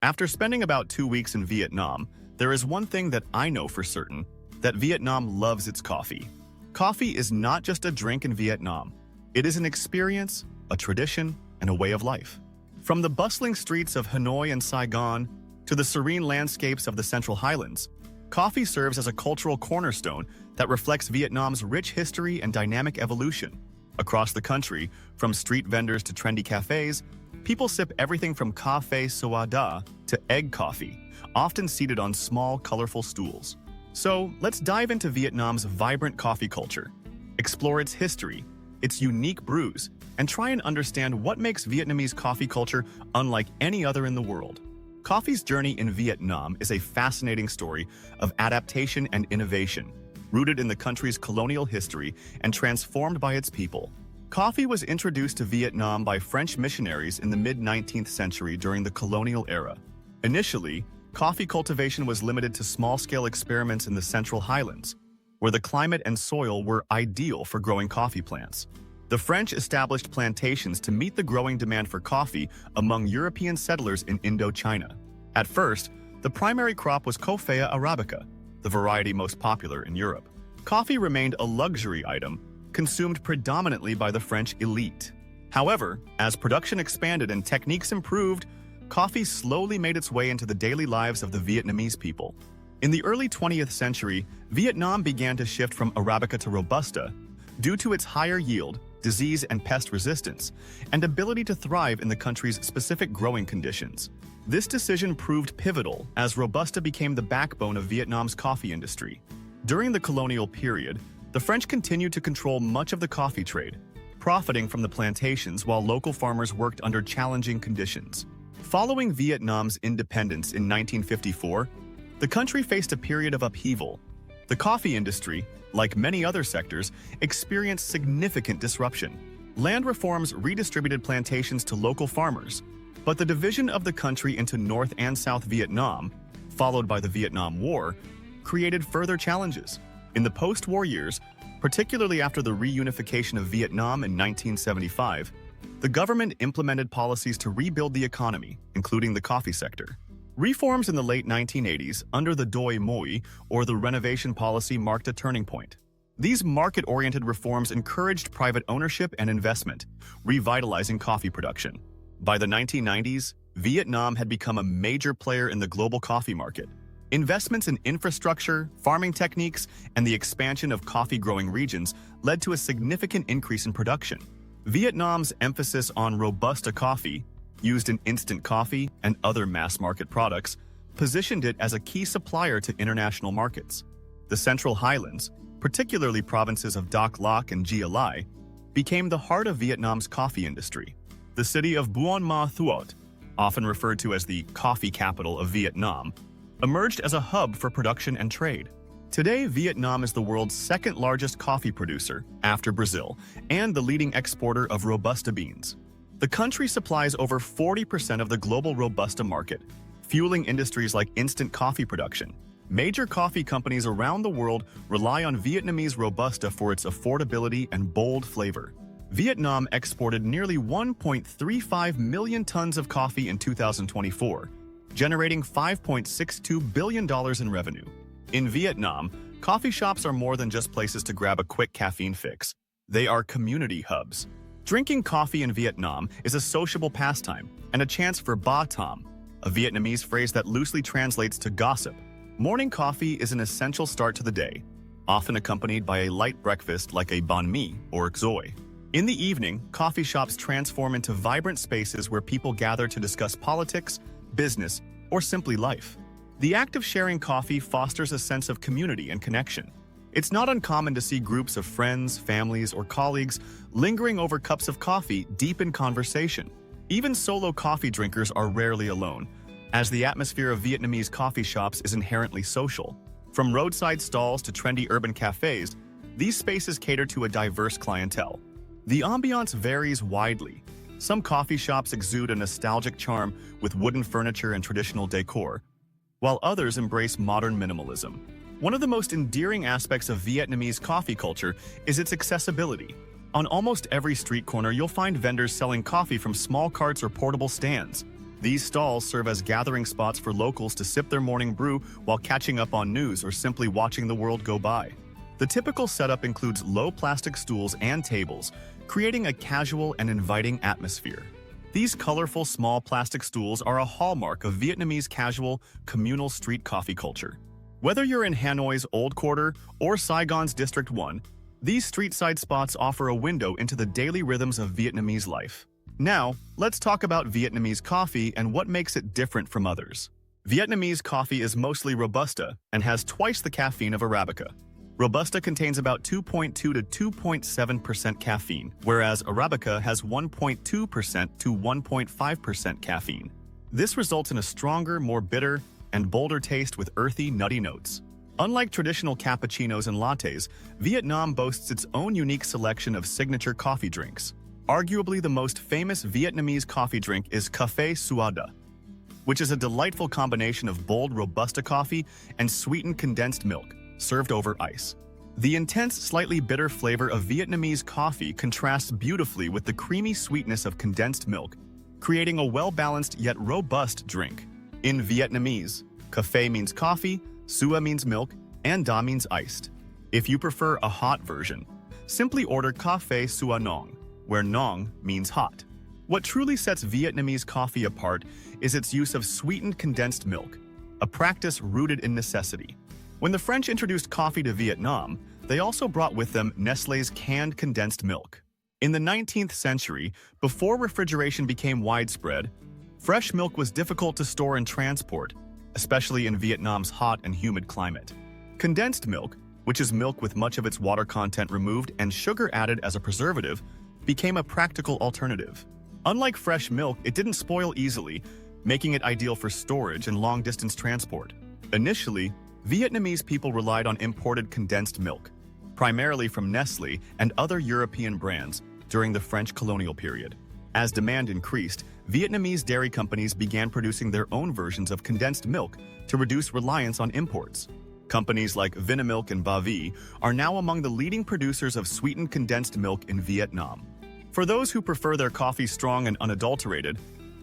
After spending about 2 weeks in Vietnam, there is one thing that I know for certain, that Vietnam loves its coffee. Coffee is not just a drink in Vietnam. It is an experience, a tradition, and a way of life. From the bustling streets of Hanoi and Saigon to the serene landscapes of the Central Highlands, coffee serves as a cultural cornerstone that reflects Vietnam's rich history and dynamic evolution. Across the country, from street vendors to trendy cafes, people sip everything from caffe soda to egg coffee, often seated on small, colorful stools. So, let's dive into Vietnam's vibrant coffee culture, explore its history, its unique brews, and try and understand what makes Vietnamese coffee culture unlike any other in the world. Coffee's journey in Vietnam is a fascinating story of adaptation and innovation, rooted in the country's colonial history and transformed by its people. Coffee was introduced to Vietnam by French missionaries in the mid-19th century during the colonial era. Initially, coffee cultivation was limited to small-scale experiments in the Central Highlands, where the climate and soil were ideal for growing coffee plants. The French established plantations to meet the growing demand for coffee among European settlers in Indochina. At first, the primary crop was Coffee Arabica, the variety most popular in Europe. Coffee remained a luxury item, consumed predominantly by the French elite. However, as production expanded and techniques improved, coffee slowly made its way into the daily lives of the Vietnamese people. In the early 20th century, Vietnam began to shift from Arabica to Robusta due to its higher yield, disease and pest resistance, and ability to thrive in the country's specific growing conditions. This decision proved pivotal as Robusta became the backbone of Vietnam's coffee industry. During the colonial period, the French continued to control much of the coffee trade, profiting from the plantations while local farmers worked under challenging conditions. Following Vietnam's independence in 1954, the country faced a period of upheaval. The coffee industry, like many other sectors, experienced significant disruption. Land reforms redistributed plantations to local farmers, but the division of the country into North and South Vietnam, followed by the Vietnam War, created further challenges. In the post-war years, particularly after the reunification of Vietnam in 1975, the government implemented policies to rebuild the economy, including the coffee sector. Reforms in the late 1980s under the Doi Moi, or the renovation policy, marked a turning point. These market-oriented reforms encouraged private ownership and investment, revitalizing coffee production. By the 1990s, Vietnam had become a major player in the global coffee market. Investments in infrastructure, farming techniques, and the expansion of coffee-growing regions led to a significant increase in production. Vietnam's emphasis on Robusta coffee, used in instant coffee and other mass-market products, positioned it as a key supplier to international markets. The Central Highlands, particularly provinces of Doc Loc and Gia Lai, became the heart of Vietnam's coffee industry. The city of Buon Ma Thuot, often referred to as the coffee capital of Vietnam, emerged as a hub for production and trade. Today, Vietnam is the world's second-largest coffee producer, after Brazil, and the leading exporter of Robusta beans. The country supplies over 40% of the global Robusta market, fueling industries like instant coffee production. Major coffee companies around the world rely on Vietnamese Robusta for its affordability and bold flavor. Vietnam exported nearly 1.35 million tons of coffee in 2024, generating $5.62 billion in revenue. In Vietnam, coffee shops are more than just places to grab a quick caffeine fix. They are community hubs. Drinking coffee in Vietnam is a sociable pastime and a chance for ba tom, a Vietnamese phrase that loosely translates to gossip. Morning coffee is an essential start to the day, often accompanied by a light breakfast like a banh mi or xoi. In the evening, coffee shops transform into vibrant spaces where people gather to discuss politics, business, or simply life. The act of sharing coffee fosters a sense of community and connection. It's not uncommon to see groups of friends, families, or colleagues lingering over cups of coffee deep in conversation. Even solo coffee drinkers are rarely alone, as the atmosphere of Vietnamese coffee shops is inherently social. From roadside stalls to trendy urban cafes, these spaces cater to a diverse clientele. The ambiance varies widely. Some coffee shops exude a nostalgic charm with wooden furniture and traditional decor, while others embrace modern minimalism. One of the most endearing aspects of Vietnamese coffee culture is its accessibility. On almost every street corner, you'll find vendors selling coffee from small carts or portable stands. These stalls serve as gathering spots for locals to sip their morning brew while catching up on news or simply watching the world go by. The typical setup includes low plastic stools and tables, creating a casual and inviting atmosphere. These colorful small plastic stools are a hallmark of Vietnamese casual, communal street coffee culture. Whether you're in Hanoi's Old Quarter or Saigon's District 1, these street-side spots offer a window into the daily rhythms of Vietnamese life. Now, let's talk about Vietnamese coffee and what makes it different from others. Vietnamese coffee is mostly Robusta and has twice the caffeine of Arabica. Robusta contains about 2.2 to 2.7% caffeine, whereas Arabica has 1.2% to 1.5% caffeine. This results in a stronger, more bitter, and bolder taste with earthy, nutty notes. Unlike traditional cappuccinos and lattes, Vietnam boasts its own unique selection of signature coffee drinks. Arguably the most famous Vietnamese coffee drink is caffe Thuot, which is a delightful combination of bold Robusta coffee and sweetened condensed milk, served over ice. The intense, slightly bitter flavor of Vietnamese coffee contrasts beautifully with the creamy sweetness of condensed milk, creating a well-balanced yet robust drink. In Vietnamese, caffe means coffee, Thuot means milk, and da means iced. If you prefer a hot version, simply order caffe Thuot Nong, where Nong means hot. What truly sets Vietnamese coffee apart is its use of sweetened condensed milk, a practice rooted in necessity. When the French introduced coffee to Vietnam, they also brought with them Nestlé's canned condensed milk. In the 19th century, before refrigeration became widespread, fresh milk was difficult to store and transport, especially in Vietnam's hot and humid climate. Condensed milk, which is milk with much of its water content removed and sugar added as a preservative, became a practical alternative. Unlike fresh milk, it didn't spoil easily, making it ideal for storage and long-distance transport. Initially, Vietnamese people relied on imported condensed milk, primarily from Nestlé and other European brands during the French colonial period. As demand increased, Vietnamese dairy companies began producing their own versions of condensed milk to reduce reliance on imports. Companies like Vinamilk and Ba are now among the leading producers of sweetened condensed milk in Vietnam. For those who prefer their coffee strong and unadulterated,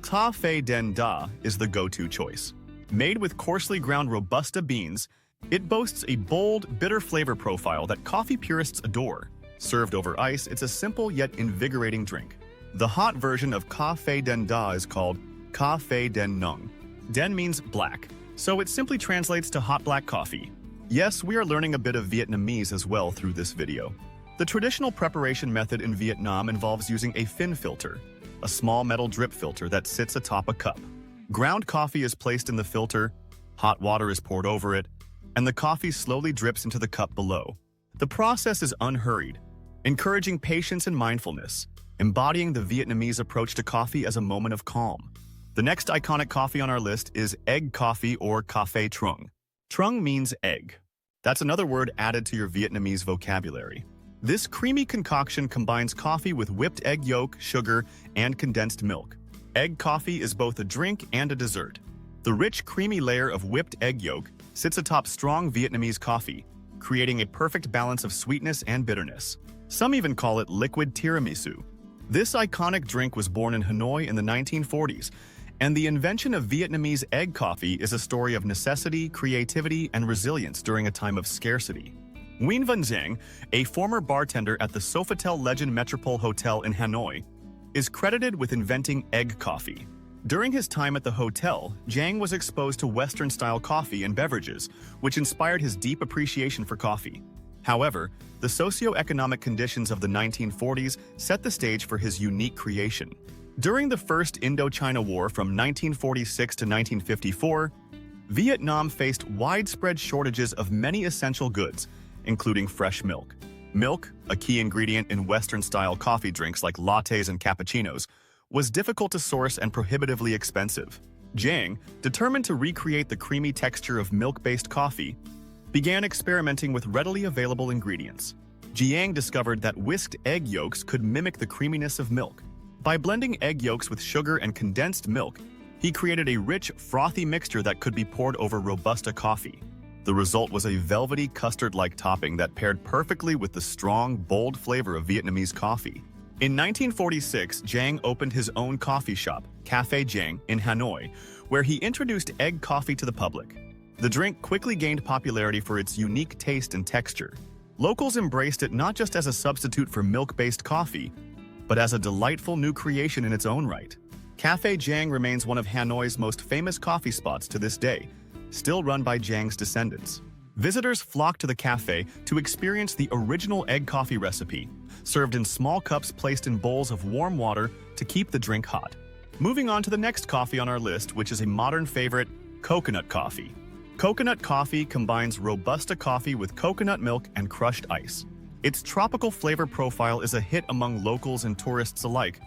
Café Den Da is the go-to choice. Made with coarsely ground Robusta beans, it boasts a bold, bitter flavor profile that coffee purists adore. Served over ice, it's a simple yet invigorating drink. The hot version of Café Den Da is called Café Den Nung. Den means black, so it simply translates to hot black coffee. Yes, we are learning a bit of Vietnamese as well through this video. The traditional preparation method in Vietnam involves using a Phin filter, a small metal drip filter that sits atop a cup. Ground coffee is placed in the filter, hot water is poured over it, and the coffee slowly drips into the cup below. The process is unhurried, encouraging patience and mindfulness, embodying the Vietnamese approach to coffee as a moment of calm. The next iconic coffee on our list is egg coffee or café Trung. Trung means egg. That's another word added to your Vietnamese vocabulary. This creamy concoction combines coffee with whipped egg yolk, sugar, and condensed milk. Egg coffee is both a drink and a dessert. The rich, creamy layer of whipped egg yolk sits atop strong Vietnamese coffee, creating a perfect balance of sweetness and bitterness. Some even call it liquid tiramisu. This iconic drink was born in Hanoi in the 1940s, and the invention of Vietnamese egg coffee is a story of necessity, creativity, and resilience during a time of scarcity. Nguyen Van Giang, a former bartender at the Sofitel Legend Metropole Hotel in Hanoi, is credited with inventing egg coffee. During his time at the hotel, Giang was exposed to Western-style coffee and beverages, which inspired his deep appreciation for coffee. However, the socio-economic conditions of the 1940s set the stage for his unique creation. During the First Indochina War from 1946 to 1954, Vietnam faced widespread shortages of many essential goods, including fresh milk. Milk, a key ingredient in Western-style coffee drinks like lattes and cappuccinos, was difficult to source and prohibitively expensive. Giang, determined to recreate the creamy texture of milk-based coffee, began experimenting with readily available ingredients. Giang discovered that whisked egg yolks could mimic the creaminess of milk. By blending egg yolks with sugar and condensed milk, he created a rich, frothy mixture that could be poured over Robusta coffee. The result was a velvety custard-like topping that paired perfectly with the strong, bold flavor of Vietnamese coffee. In 1946, Giang opened his own coffee shop, Café Giang, in Hanoi, where he introduced egg coffee to the public. The drink quickly gained popularity for its unique taste and texture. Locals embraced it not just as a substitute for milk-based coffee, but as a delightful new creation in its own right. Café Giang remains one of Hanoi's most famous coffee spots to this day, still run by Giang's descendants. Visitors flock to the cafe to experience the original egg coffee recipe, served in small cups placed in bowls of warm water to keep the drink hot. Moving on to the next coffee on our list, which is a modern favorite, coconut coffee. Coconut coffee combines Robusta coffee with coconut milk and crushed ice. Its tropical flavor profile is a hit among locals and tourists alike,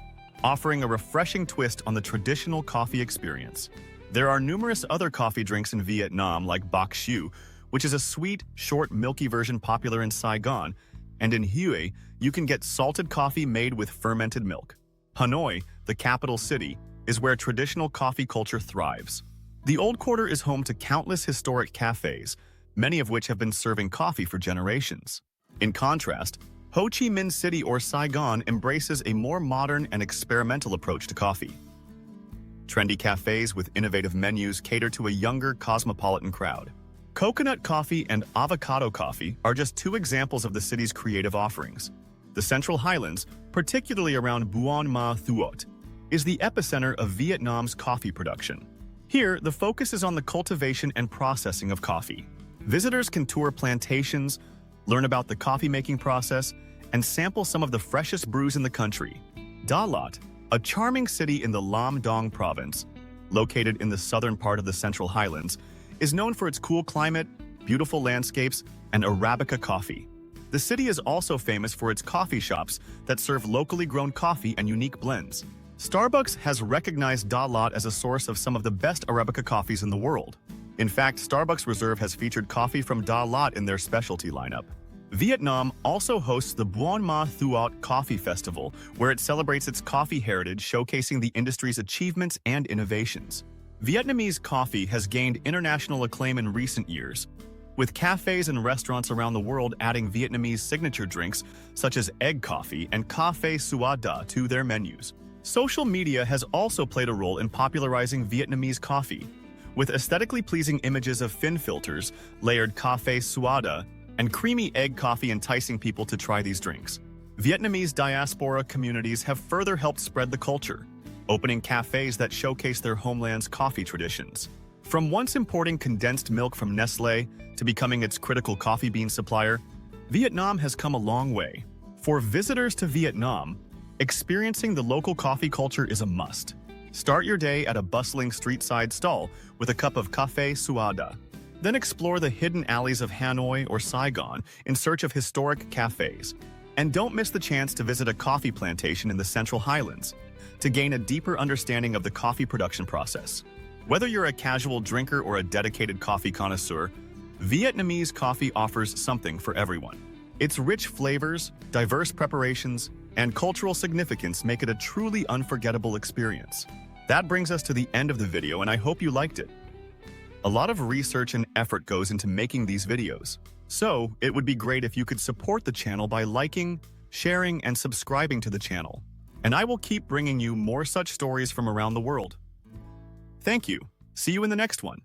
offering a refreshing twist on the traditional coffee experience. There are numerous other coffee drinks in Vietnam like bok choy, which is a sweet, short, milky version popular in Saigon, and in Hue, you can get salted coffee made with fermented milk. Hanoi, the capital city, is where traditional coffee culture thrives. The Old Quarter is home to countless historic cafes, many of which have been serving coffee for generations. In contrast, Ho Chi Minh City or Saigon embraces a more modern and experimental approach to coffee. Trendy cafes with innovative menus cater to a younger, cosmopolitan crowd. Coconut coffee and avocado coffee are just two examples of the city's creative offerings. The Central Highlands, particularly around Buon Ma Thuot, is the epicenter of Vietnam's coffee production. Here, the focus is on the cultivation and processing of coffee. Visitors can tour plantations, learn about the coffee-making process, and sample some of the freshest brews in the country. Da Lat, a charming city in the Lam Dong province, located in the southern part of the Central Highlands, is known for its cool climate, beautiful landscapes, and Arabica coffee. The city is also famous for its coffee shops that serve locally grown coffee and unique blends. Starbucks has recognized Da Lat as a source of some of the best Arabica coffees in the world. In fact, Starbucks Reserve has featured coffee from Da Lat in their specialty lineup. Vietnam also hosts the Buon Ma Thuot Coffee Festival, where it celebrates its coffee heritage, showcasing the industry's achievements and innovations. Vietnamese coffee has gained international acclaim in recent years, with cafes and restaurants around the world adding Vietnamese signature drinks such as egg coffee and caffe sua da to their menus. Social media has also played a role in popularizing Vietnamese coffee, with aesthetically pleasing images of Phin filters, layered caffe sua da, and creamy egg coffee enticing people to try these drinks. Vietnamese diaspora communities have further helped spread the culture, opening cafes that showcase their homeland's coffee traditions. From once importing condensed milk from Nestlé to becoming its critical coffee bean supplier, Vietnam has come a long way. For visitors to Vietnam, experiencing the local coffee culture is a must. Start your day at a bustling street-side stall with a cup of caffe sua da. Then explore the hidden alleys of Hanoi or Saigon in search of historic cafes. And don't miss the chance to visit a coffee plantation in the Central Highlands to gain a deeper understanding of the coffee production process. Whether you're a casual drinker or a dedicated coffee connoisseur, Vietnamese coffee offers something for everyone. Its rich flavors, diverse preparations, and cultural significance make it a truly unforgettable experience. That brings us to the end of the video, and I hope you liked it. A lot of research and effort goes into making these videos, so it would be great if you could support the channel by liking, sharing, and subscribing to the channel. And I will keep bringing you more such stories from around the world. Thank you. See you in the next one.